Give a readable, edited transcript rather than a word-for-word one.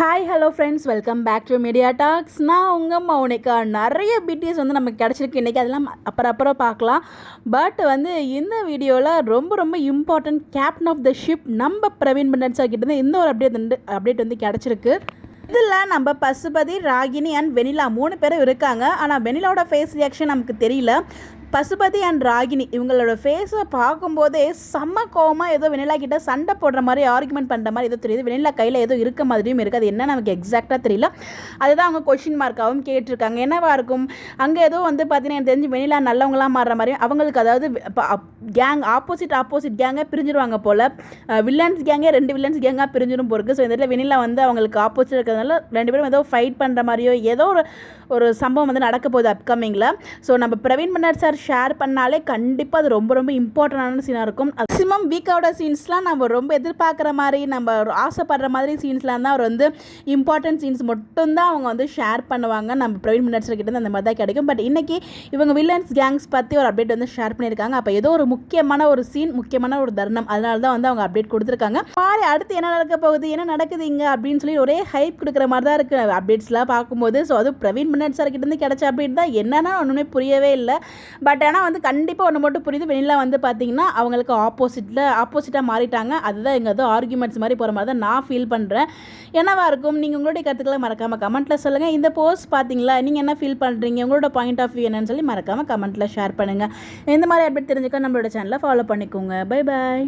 Hi hello friends, welcome back to media talks. நான் உங்கள் மௌனிகா. நிறைய பிடிஎஸ் நமக்கு கிடச்சிருக்கு இன்றைக்கி, அதெல்லாம் அப்புறம் பார்க்கலாம். பட் இந்த வீடியோவில் ரொம்ப important captain of the ship நம்ம பிரவீன் பண்டட் சார் கிட்டேருந்து இந்த ஒரு அப்டேட் கிடச்சிருக்கு. இதில் நம்ம பசுபதி, ராகினி அண்ட் வெனிலா 3 பேரும் இருக்காங்க. ஆனால் வெனிலாவோட ஃபேஸ் ரியாக்ஷன் நமக்கு தெரியல. பசுபதி அண்ட் ராகினி இவங்களோட ஃபேஸை பார்க்கும்போதே செம்ம கோவமாக ஏதோ வெனிலா கிட்ட சண்டை போடுற மாதிரி, ஆர்குமெண்ட் பண்ணுற மாதிரி ஏதோ தெரியுது. வெனிலா கையில் ஏதோ இருக்க மாதிரியும் இருக்குது. அது என்ன நமக்கு எக்ஸாக்டாக தெரியல. அதுதான் அவங்க கொஷின் மார்க்காகவும் கேட்டிருக்காங்க. என்னவா இருக்கும் அங்கே ஏதோ பார்த்தீங்கன்னா எனக்கு தெரிஞ்சு வெனிலா நல்லவங்களாம் மாறுற மாதிரியும், அவங்களுக்கு அதாவது கேங் ஆப்போசிட் கேங்காக பிரிஞ்சிருவாங்க போல். வில்லன்ஸ் கேங்கே 2 வில்லன்ஸ் கேங்காக பிரிஞ்சிடும் போருக்கு. ஸோ இந்த இடத்துல வெனிலா அவங்களுக்கு ஆப்போசிட் இருக்கிறதுனால 2 பேரும் ஏதோ ஃபைட் பண்ணுற மாதிரியோ ஏதோ ஒரு சம்பவம் நடக்க போகுது அப்கமிங்கில். ஸோ நம்ம பிரவீன் பண்டட் சார் ஷேர் பண்ணாலே கண்டிப்பாக அது ரொம்ப இம்பார்ட்டண்டான சீனாக இருக்கும். மேக்ஸிமம் வீக்கோட சீன்ஸ்லாம் நம்ம ரொம்ப எதிர்பார்க்குற மாதிரி, நம்ம ஆசைப்படுற மாதிரி சீன்ஸ்லாம் தான் அவர் இம்பார்ட்டன்ட் சீன்ஸ் மட்டும்தான் அவங்க ஷேர் பண்ணுவாங்க. நம்ம பிரவீன் பண்டட் சார் கிட்ட அந்த மாதிரி தான் கிடைக்கும். பட் இன்றைக்கி இவங்க வில்லன்ஸ் கேங்ஸ் பற்றி ஒரு அப்டேட் ஷேர் பண்ணியிருக்காங்க. அப்போ ஏதோ ஒரு முக்கியமான ஒரு சீன், முக்கியமான ஒரு தருணம், அதனால தான் அவங்க அப்டேட் கொடுத்துருக்காங்க. மாதிரி அடுத்து என்ன நடக்க போகுது, என்ன நடக்குது இங்கே அப்படின்னு சொல்லி ஒரே ஹைப் கொடுக்குற மாதிரி தான் இருக்குது அப்டேட்ஸ்லாம் பார்க்கும்போது. ஸோ அது பிரவீன் பண்டட் சார் கிட்டேருந்து கிடைச்ச அப்டேட் தான். என்னன்னா ஒன்றுமே புரியவே இல்லை. பட் ஆனால் கண்டிப்பாக ஒன்று மட்டும் புரியுது. வெனிலா பார்த்தீங்கன்னா அவங்களுக்கு ஆப்போசிட்டாக மாறிட்டாங்க. அதுதான் இங்கே ஏதோ ஆர்குமெண்ட்ஸ் மாதிரி போகிற மாதிரி தான் நான் ஃபீல் பண்ணுறேன். என்னவா இருக்கும், நீங்கள் உங்களுடைய கருத்துக்களை மறக்காமல் கமெண்ட்டில் சொல்லுங்கள். இந்த போஸ்ட் பார்த்தீங்களா, நீங்கள் என்ன ஃபீல் பண்ணுறீங்க, உங்களோட பாயிண்ட் ஆஃப் வியூ என்னன்னு சொல்லி மறக்காமல் கமெண்ட்டில் ஷேர் பண்ணுங்கள். இந்த மாதிரி அப்டேட் தெரிஞ்சுக்க நம்மளோட சேனலை ஃபாலோ பண்ணிக்கோங்க. Bye bye.